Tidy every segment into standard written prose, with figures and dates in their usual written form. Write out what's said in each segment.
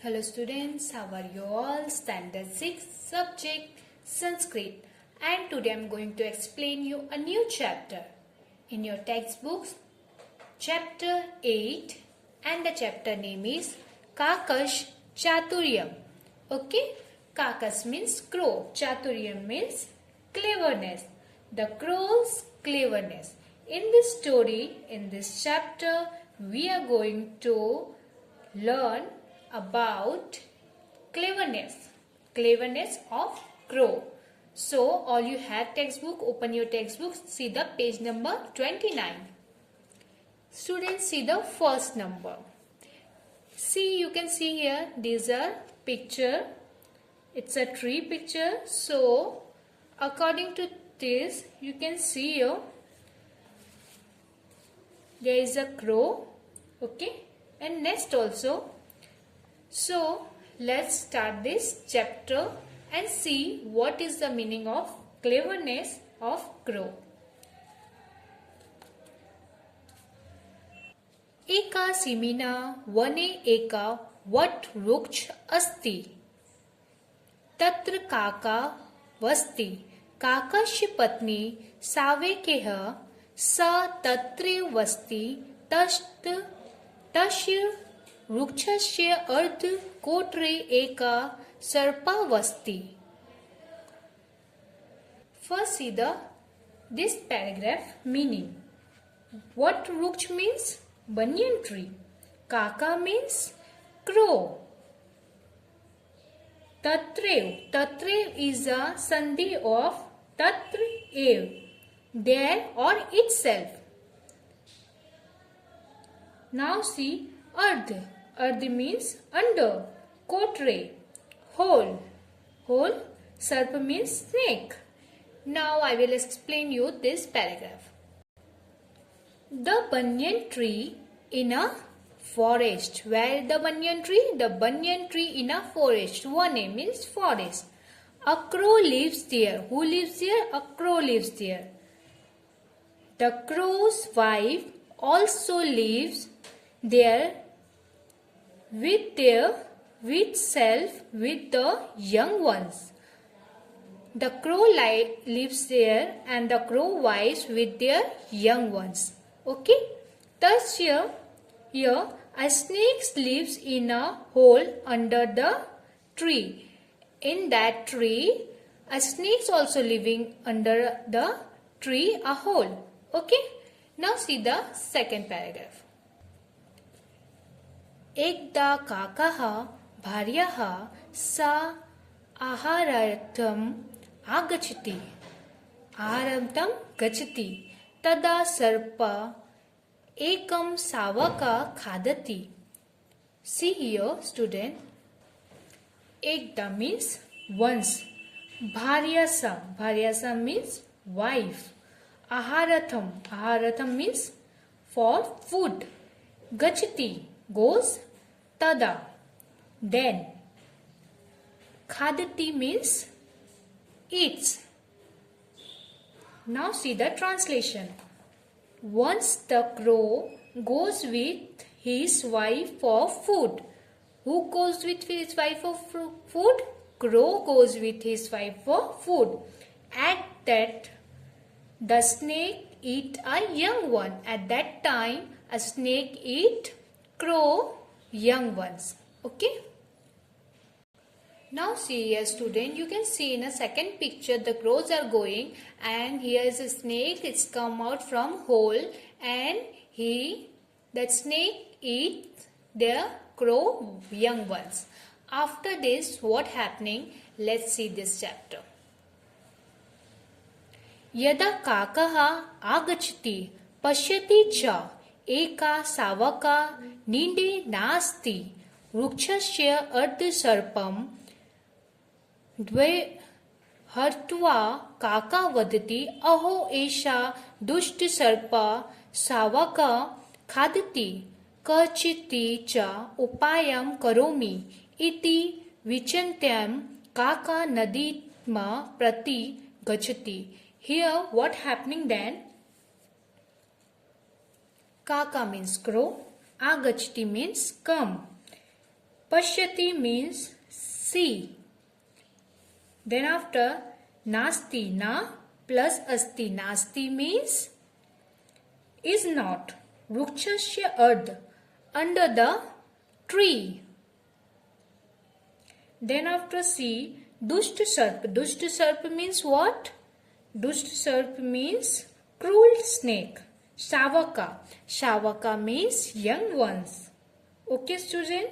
Hello students, how are you all? Standard 6 subject Sanskrit, and today I am going to explain you a new chapter in your textbooks, chapter 8, and the chapter name is Kakash Chaturyam. Okay, Kakas means crow, Chaturyam means cleverness. The crow's cleverness. In this story, in this chapter, we are going to learn about cleverness of crow. So all you have textbook, open your textbook, see the page number 29. Students, see the first number. See, you can see here, these are picture. It's a tree picture. So according to this, you can see here, there is a crow. Okay, and nest also. So let's start this chapter and see what is the meaning of cleverness of crow. एका सिमिना वने एका what वृक्ष अस्ति तत्र काका वस्ति काकस्य पत्नी सावेकेह स तत्रैव वसति तस्य वृक्षस्य अर्धकोटरे एका सर्पा वसति. First see this paragraph meaning. What वृक्ष means? Banyan tree. Kaka means crow. Tatrev is a sandhi of tatra ev, there or itself. Now see ardh. Ardh means under. Kotre, hole. Sarpa means snake. Now I will explain you this paragraph. The banyan tree in a forest. Where the banyan tree? The banyan tree in a forest. One name means forest. A crow lives there. Who lives there? A crow lives there. The crow's wife also lives there with the young ones. The crow lives there and the crow wives with their young ones. Okay. Thus here a snake lives in a hole under the tree. In that tree, a snake also living under the tree, a hole. Okay. Now see the second paragraph. एकदा काकः भार्याः सा आहारार्थम् गच्छति तदा सर्पः एकं शावकं खादति. See here student, ekda means once, bharyasa means wife, aharatham means for food, gachati goes, tada then, khadati means eats. Now see the translation. Once the crow goes with his wife for food. Who goes with his wife for food? Crow goes with his wife for food. At that, the snake eat a young one. At that time, a snake eat crow young ones. Okay. Now see here student, you can see in a second picture the crows are going and here is a snake. It's come out from hole and that snake eats the crow young ones. After this, what happening? Let's see this chapter. यदा काकः आगच्छति पश्यति च एका शावका नीडे नास्ति वृक्षस्य अर्धसर्पं द्वे हत्वा काका वदति अहो एषा दुष्टसर्पा शावका खादति कचिति च उपायं करोमि इति विचिन्त्य काका नदीं प्रति गच्छति. Here what happening then? Kaka means crow, agachti means come. Pashyati means see. Then after nasti, na plus asti. Nasti means is not. Vrukshasya ardh, under the tree. Then after see, dusht sarp. Dusht sarp means what? Dusht sarp means cruel snake. Shavaka. Shavaka means young ones. Okay, student?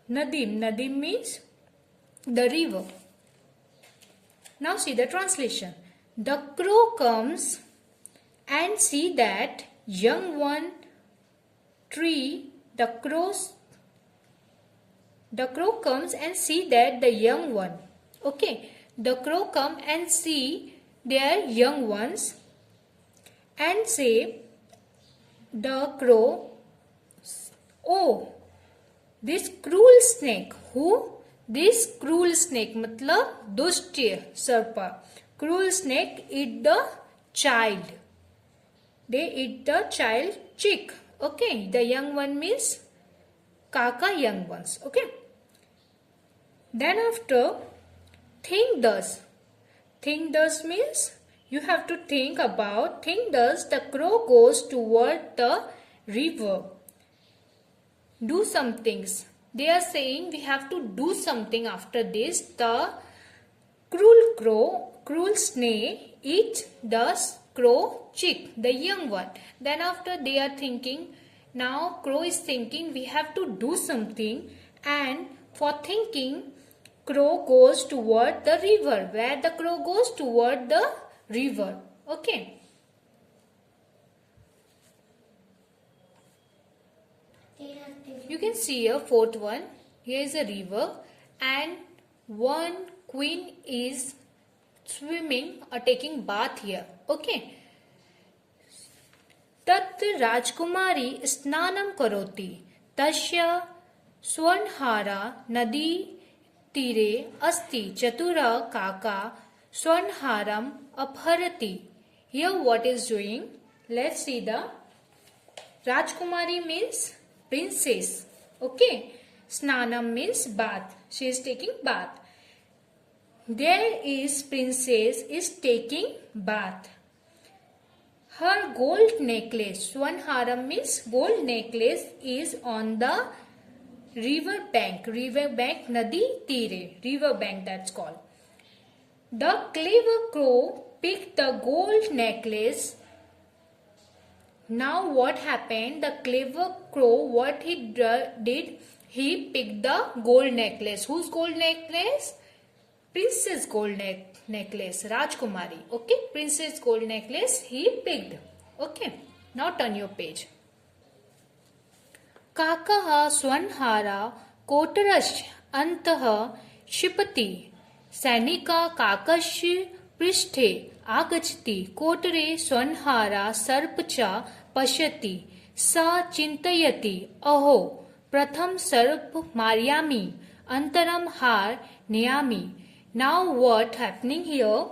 Nadim. Nadim means the river. Now see the translation. The crow comes and see that young one tree. The crow comes and see that the young one. Okay. The crow come and see their young ones and say the crow, oh, this cruel snake. Who? This cruel snake. Matlab dushtya sarpa. Cruel snake eat the child. They eat the child chick. Okay. The young one means kaka young ones. Okay. Then after think thus. Think thus means you have to think about. Think thus the crow goes toward the river. Do some things. They are saying we have to do something after this. The cruel snake eats the crow chick, the young one. Then after they are thinking, now crow is thinking we have to do something, and for thinking crow goes toward the river. Where the crow goes? Toward the river. Okay. You can see a fourth one. Here is a river and one queen is swimming or taking bath here. Okay. Tat Rajkumari snanam karoti tasya swarnhara nadi tire asti chatura kaka swarnharam apharati. Here what is doing? Let's see the Rajkumari means princess. Okay. Snanam means bath. She is taking bath. There is princess is taking bath. Her gold necklace, Swanharam means gold necklace, is on the river bank. River bank, Nadi Tire. River bank, that's called. The clever crow picked the gold necklace. Now what happened? The clever crow, what he did? He picked the gold necklace. Whose gold necklace? Princess gold necklace. Rajkumari. Okay. Princess gold necklace he picked. Okay. Now turn your page. Kakaha swanhara kotarash antah shipati. Sanika kakash prishthe agachti kotare swanhara sarpcha pashyati sa chintayati aho pratham sarp maryami antaram har niyami. Now what happening here?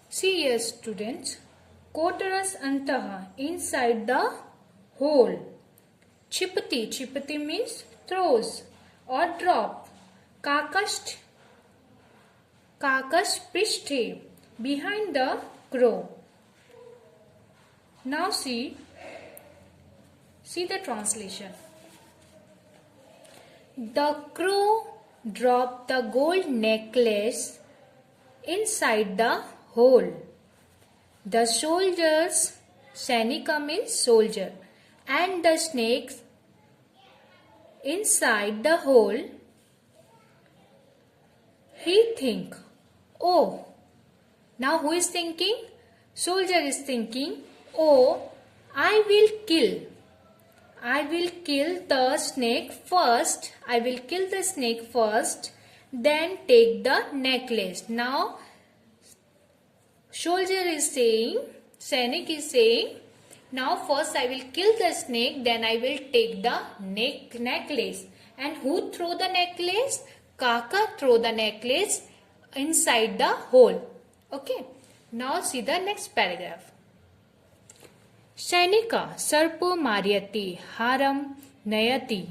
See here students. Kotaras antaha, inside the hole. Chipati. Chipati means throws or drop. Kakash prishthe, behind the crow. Now see the translation. The crow dropped the gold necklace inside the hole. The soldiers, Sainika means soldier, and the snakes inside the hole, he think, oh, now who is thinking? Soldier is thinking, oh, I will kill the snake first. I will kill the snake first, then take the necklace. Now, soldier is saying, Sainik is saying, now first I will kill the snake, then I will take the necklace. And who throw the necklace? Kaka throw the necklace inside the hole. Okay. Now see the next paragraph. Sainika sarpo maryati haram नयति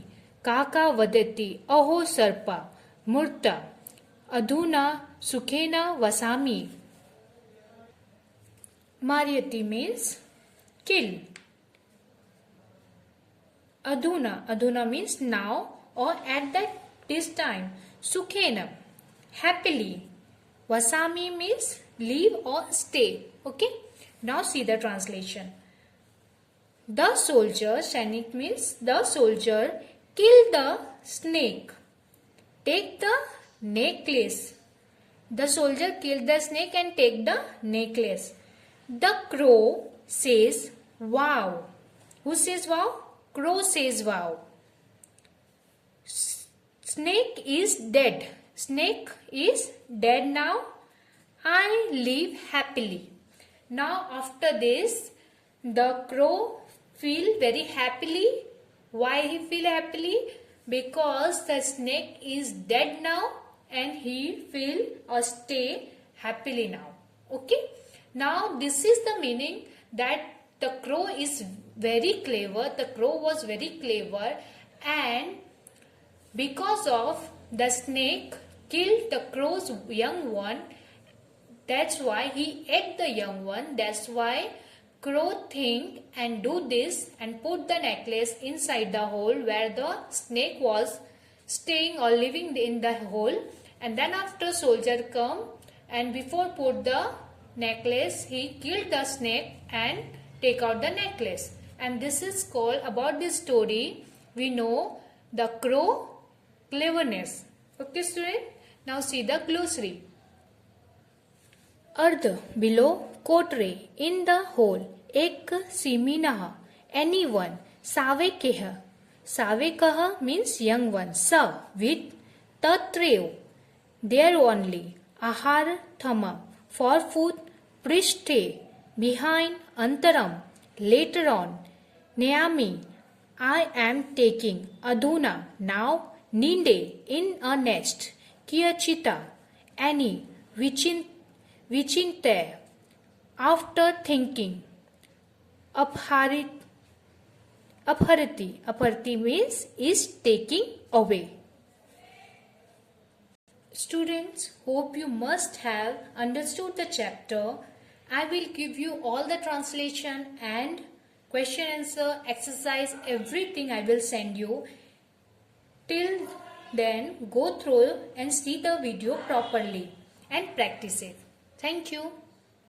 काका वदति अहो सर्पा मूर्ता अधुना सुखेन वसामि. Maryati means kill. Adhuna means now or at this time. Sukhena, happily. Vasami means leave or stay. Okay. Now see the translation. The soldier, Sainik means the soldier, kill the snake. Take the necklace. The soldier killed the snake and take the necklace. The crow says wow. Who says wow? Crow says wow. Snake is dead. Snake is dead now. I live happily. Now after this, the crow feel very happily. Why he feel happily? Because the snake is dead now and he feel or stay happily now. Okay. Now this is the meaning that the crow is very clever. The crow was very clever, and because of the snake killed the crow's young one, that's why he ate the young one. That's why crow think and do this and put the necklace inside the hole where the snake was staying or living in the hole. And then after soldier come and before put the necklace, he killed the snake and take out the necklace. And this is called, about this story we know the crow cleverness. Okay student, now see the glossary. Ardh below kotre in the hole ek siminah anyone save keh. Save kah means young one. Sa with tatreo there only. Ahar thama for food, prishte, behind, antaram, later on, neami, I am taking, adhuna, now, ninde, in a nest, kiachita, any, vichinte, after thinking, apharati, apharati means is taking away. Students, hope you must have understood the chapter. I will give you all the translation and question answer, exercise, everything I will send you. Till then, go through and see the video properly and practice it. Thank you.